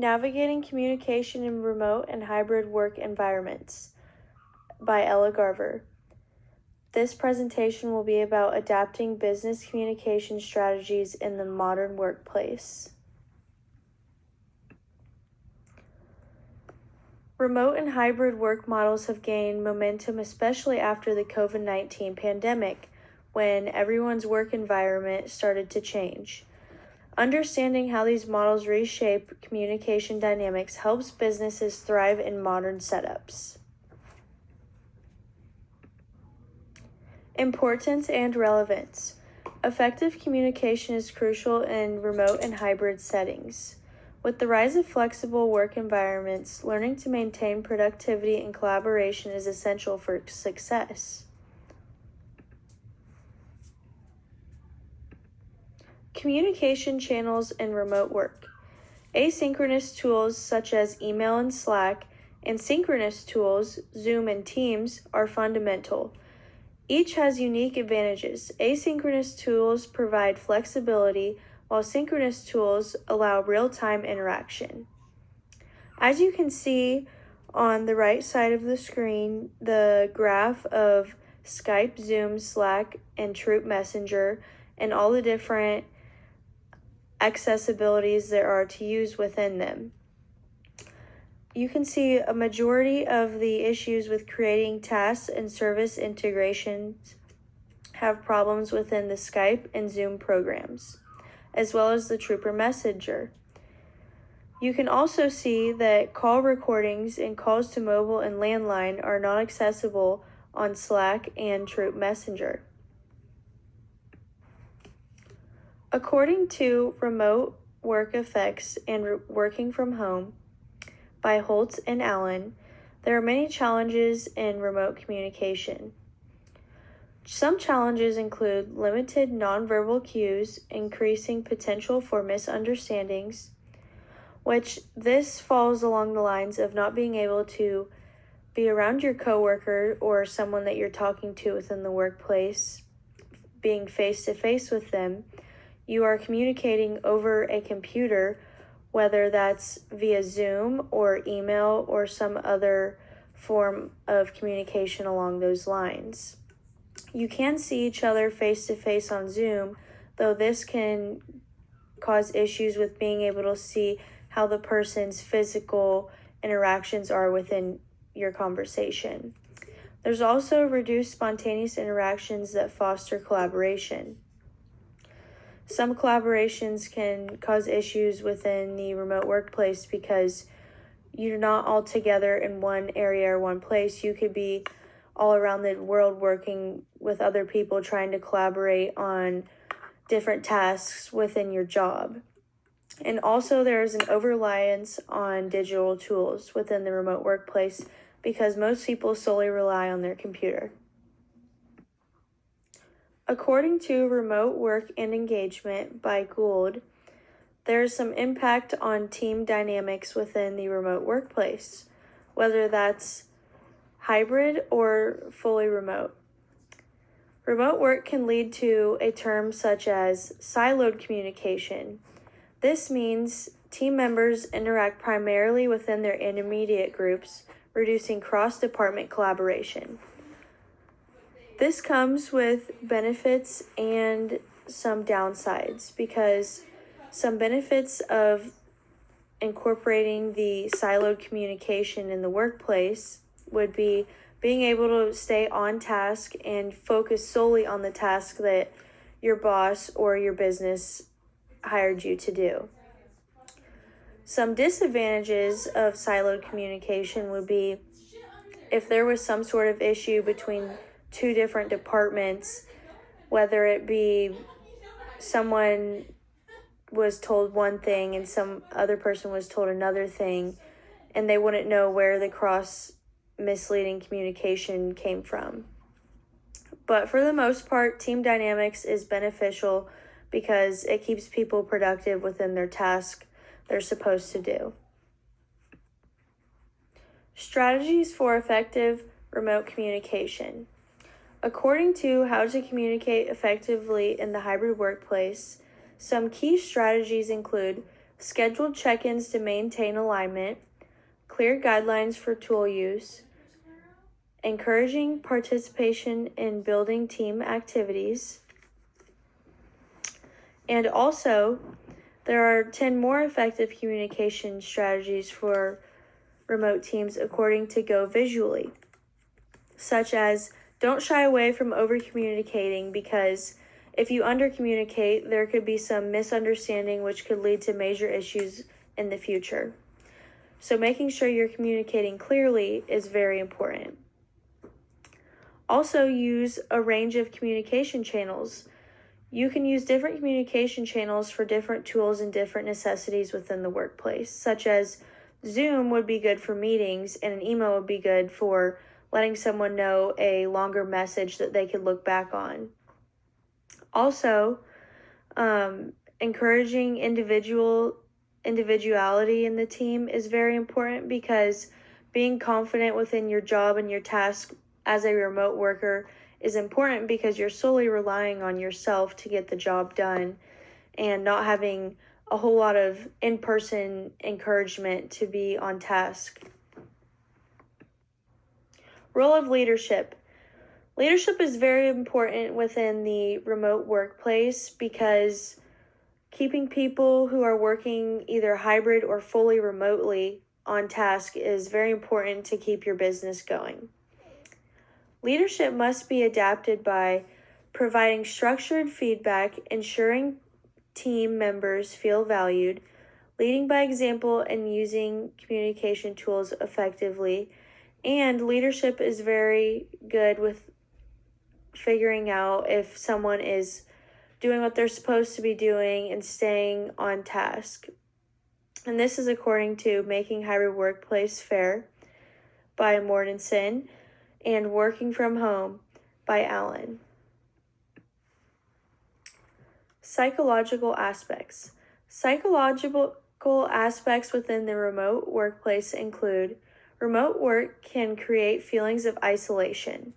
Navigating Communication in Remote and Hybrid Work Environments by Ella Garver. This presentation will be about adapting business communication strategies in the modern workplace. Remote and hybrid work models have gained momentum, especially after the COVID-19 pandemic, when everyone's work environment started to change. Understanding how these models reshape communication dynamics helps businesses thrive in modern setups. Importance and relevance. Effective communication is crucial in remote and hybrid settings. With the rise of flexible work environments, learning to maintain productivity and collaboration is essential for success. Communication channels in remote work. Asynchronous tools such as email and Slack, and synchronous tools, Zoom and Teams, are fundamental. Each has unique advantages. Asynchronous tools provide flexibility, while synchronous tools allow real-time interaction. As you can see on the right side of the screen, the graph of Skype, Zoom, Slack, and Troop Messenger, and all the different accessibilities there are to use within them. You can see a majority of the issues with creating tasks and service integrations have problems within the Skype and Zoom programs, as well as the Trooper Messenger. You can also see that call recordings and calls to mobile and landline are not accessible on Slack and Troop Messenger. According to Remote Work Effects and Working from Home by Holtz and Allen, there are many challenges in remote communication. Some challenges include limited nonverbal cues, increasing potential for misunderstandings, which this falls along the lines of not being able to be around your coworker or someone that you're talking to within the workplace, being face-to-face with them. You are communicating over a computer, whether that's via Zoom or email or some other form of communication along those lines. You can see each other face-to-face on Zoom, though this can cause issues with being able to see how the person's physical interactions are within your conversation. There's also reduced spontaneous interactions that foster collaboration. Some collaborations can cause issues within the remote workplace because you're not all together in one area or one place. You could be all around the world working with other people trying to collaborate on different tasks within your job. And also there's an over-reliance on digital tools within the remote workplace because most people solely rely on their computer. According to Remote Work and Engagement by Gould, there is some impact on team dynamics within the remote workplace, whether that's hybrid or fully remote. Remote work can lead to a term such as siloed communication. This means team members interact primarily within their intermediate groups, reducing cross-department collaboration. This comes with benefits and some downsides because some benefits of incorporating the siloed communication in the workplace would be being able to stay on task and focus solely on the task that your boss or your business hired you to do. Some disadvantages of siloed communication would be if there was some sort of issue between two different departments, whether it be someone was told one thing and some other person was told another thing, and they wouldn't know where the cross misleading communication came from. But for the most part, team dynamics is beneficial because it keeps people productive within their task they're supposed to do. Strategies for effective remote communication. According to How to Communicate Effectively in the Hybrid Workplace, some key strategies include scheduled check-ins to maintain alignment, clear guidelines for tool use, encouraging participation in building team activities, and also there are 10 more effective communication strategies for remote teams according to Go Visually, such as don't shy away from over-communicating, because if you under-communicate, there could be some misunderstanding which could lead to major issues in the future. So making sure you're communicating clearly is very important. Also use a range of communication channels. You can use different communication channels for different tools and different necessities within the workplace, such as Zoom would be good for meetings, and an email would be good for letting someone know a longer message that they could look back on. Also, encouraging individuality in the team is very important, because being confident within your job and your task as a remote worker is important, because you're solely relying on yourself to get the job done and not having a whole lot of in-person encouragement to be on task. Role of leadership. Leadership is very important within the remote workplace, because keeping people who are working either hybrid or fully remotely on task is very important to keep your business going. Leadership must be adapted by providing structured feedback, ensuring team members feel valued, leading by example, and using communication tools effectively. And leadership is very good with figuring out if someone is doing what they're supposed to be doing and staying on task. And this is according to Making Hybrid Workplace Fair by Mortensen and Working from Home by Allen. Psychological aspects. Psychological aspects within the remote workplace include remote work can create feelings of isolation.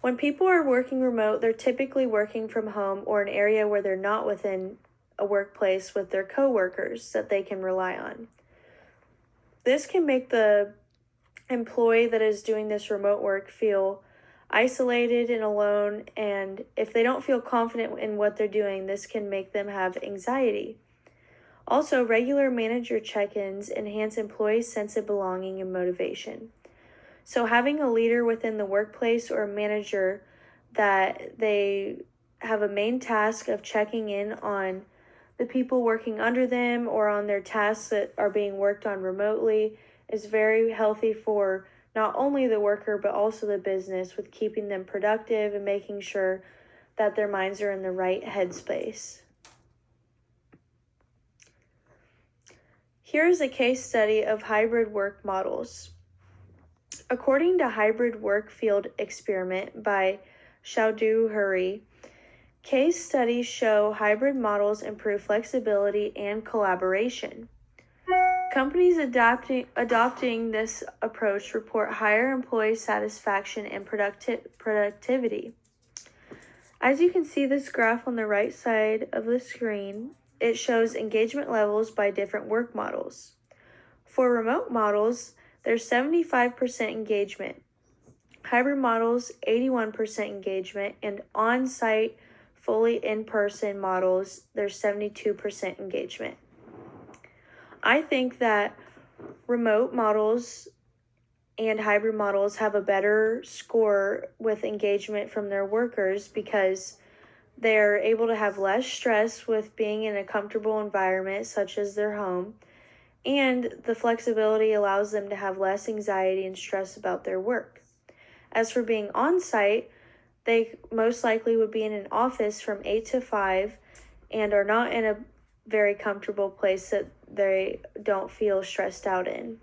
When people are working remote, they're typically working from home or an area where they're not within a workplace with their coworkers that they can rely on. This can make the employee that is doing this remote work feel isolated and alone, and if they don't feel confident in what they're doing, this can make them have anxiety. Also, regular manager check-ins enhance employees' sense of belonging and motivation. So having a leader within the workplace or a manager that they have a main task of checking in on the people working under them or on their tasks that are being worked on remotely is very healthy for not only the worker but also the business, with keeping them productive and making sure that their minds are in the right headspace. Here is a case study of hybrid work models. According to Hybrid Work Field Experiment by Chowdhury, case studies show hybrid models improve flexibility and collaboration. Companies adopting this approach report higher employee satisfaction and productivity. As you can see this graph on the right side of the screen, it shows engagement levels by different work models. For remote models, there's 75% engagement. Hybrid models, 81% engagement, and on-site, fully in-person models, there's 72% engagement. I think that remote models and hybrid models have a better score with engagement from their workers, because they're able to have less stress with being in a comfortable environment such as their home, and the flexibility allows them to have less anxiety and stress about their work. As for being on-site, they most likely would be in an office from 8 to 5 and are not in a very comfortable place that they don't feel stressed out in.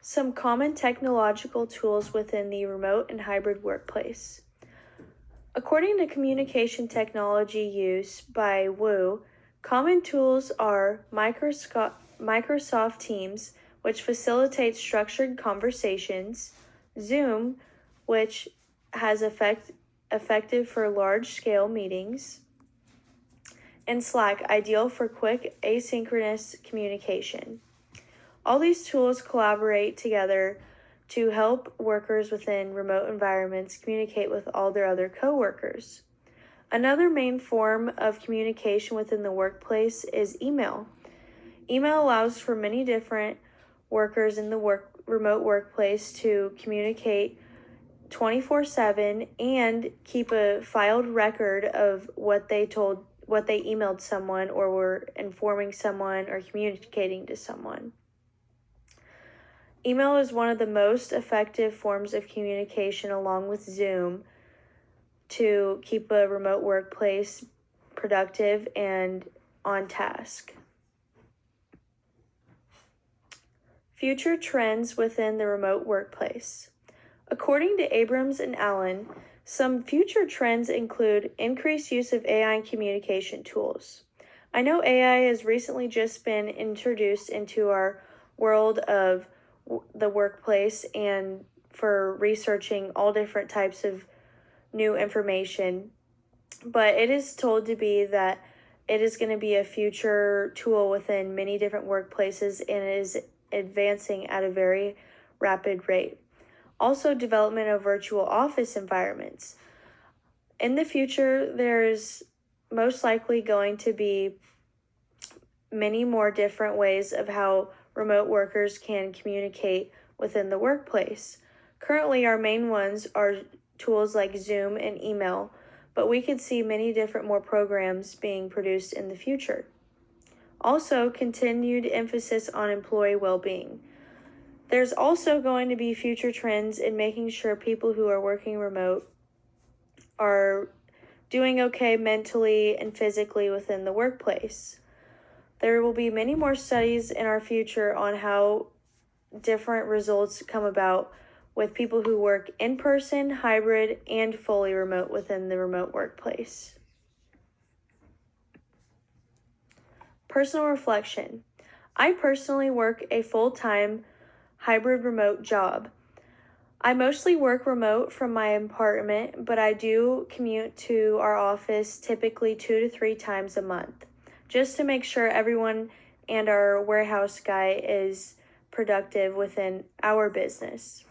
Some common technological tools within the remote and hybrid workplace. According to Communication Technology Use by Wu, common tools are Microsoft Teams, which facilitates structured conversations, Zoom, which has effective for large-scale meetings, and Slack, ideal for quick asynchronous communication. All these tools collaborate together to help workers within remote environments communicate with all their other coworkers. Another main form of communication within the workplace is email. Email allows for many different workers in the remote workplace to communicate 24/7 and keep a filed record of what they emailed someone or were informing someone or communicating to someone. Email is one of the most effective forms of communication along with Zoom to keep a remote workplace productive and on task. Future trends within the remote workplace. According to Abrams and Allen, some future trends include increased use of AI and communication tools. I know AI has recently just been introduced into our world of the workplace and for researching all different types of new information, but it is told to be that it is going to be a future tool within many different workplaces and it is advancing at a very rapid rate. Also, development of virtual office environments. In the future, there's most likely going to be many more different ways of how remote workers can communicate within the workplace. Currently, our main ones are tools like Zoom and email, but we could see many different more programs being produced in the future. Also, continued emphasis on employee well-being. There's also going to be future trends in making sure people who are working remote are doing okay mentally and physically within the workplace. There will be many more studies in our future on how different results come about with people who work in person, hybrid, and fully remote within the remote workplace. Personal reflection. I personally work a full-time hybrid remote job. I mostly work remote from my apartment, but I do commute to our office typically 2 to 3 times a month, just to make sure everyone and our warehouse guy is productive within our business.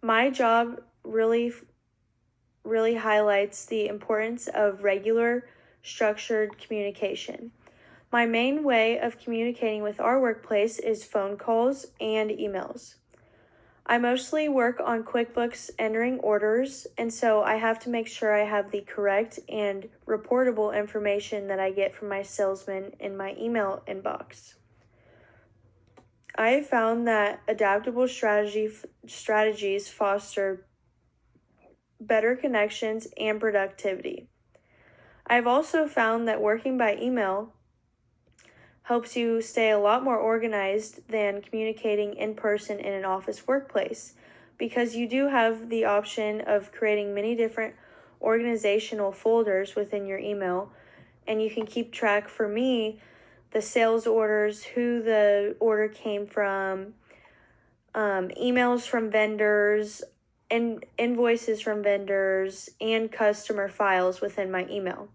My job really highlights the importance of regular, structured communication. My main way of communicating with our workplace is phone calls and emails. I mostly work on QuickBooks entering orders, and so I have to make sure I have the correct and reportable information that I get from my salesman in my email inbox. I have found that adaptable strategies foster better connections and productivity. I've also found that working by email helps you stay a lot more organized than communicating in person in an office workplace, because you do have the option of creating many different organizational folders within your email, and you can keep track, for me, the sales orders, who the order came from, emails from vendors, and invoices from vendors, and customer files within my email.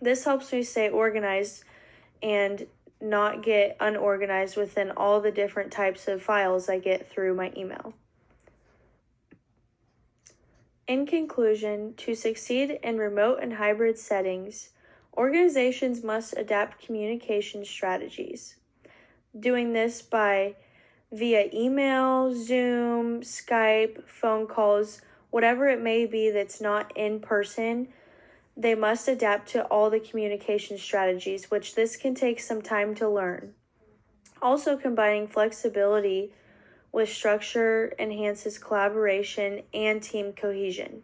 This helps me stay organized and not get unorganized within all the different types of files I get through my email. In conclusion, to succeed in remote and hybrid settings, organizations must adapt communication strategies. Doing this via email, Zoom, Skype, phone calls, whatever it may be that's not in person, they must adapt to all the communication strategies, which this can take some time to learn. Also, combining flexibility with structure enhances collaboration and team cohesion.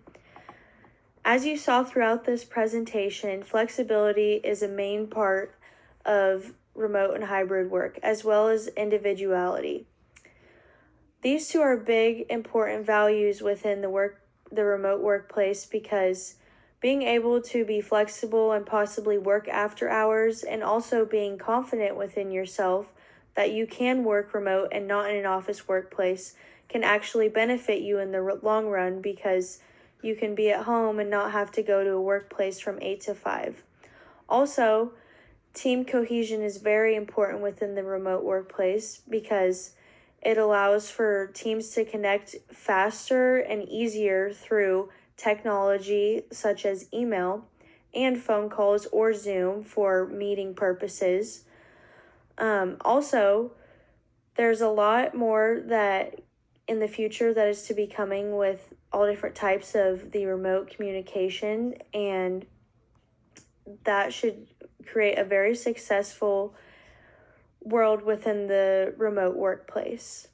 As you saw throughout this presentation, flexibility is a main part of remote and hybrid work, as well as individuality. These two are big, important values within the remote workplace, because being able to be flexible and possibly work after hours, and also being confident within yourself that you can work remote and not in an office workplace, can actually benefit you in the long run, because you can be at home and not have to go to a workplace from 8 to 5. Also, team cohesion is very important within the remote workplace because it allows for teams to connect faster and easier through technology such as email and phone calls or Zoom for meeting purposes. Also, there's a lot more that in the future that is to be coming with all different types of the remote communication, and that should create a very successful world within the remote workplace.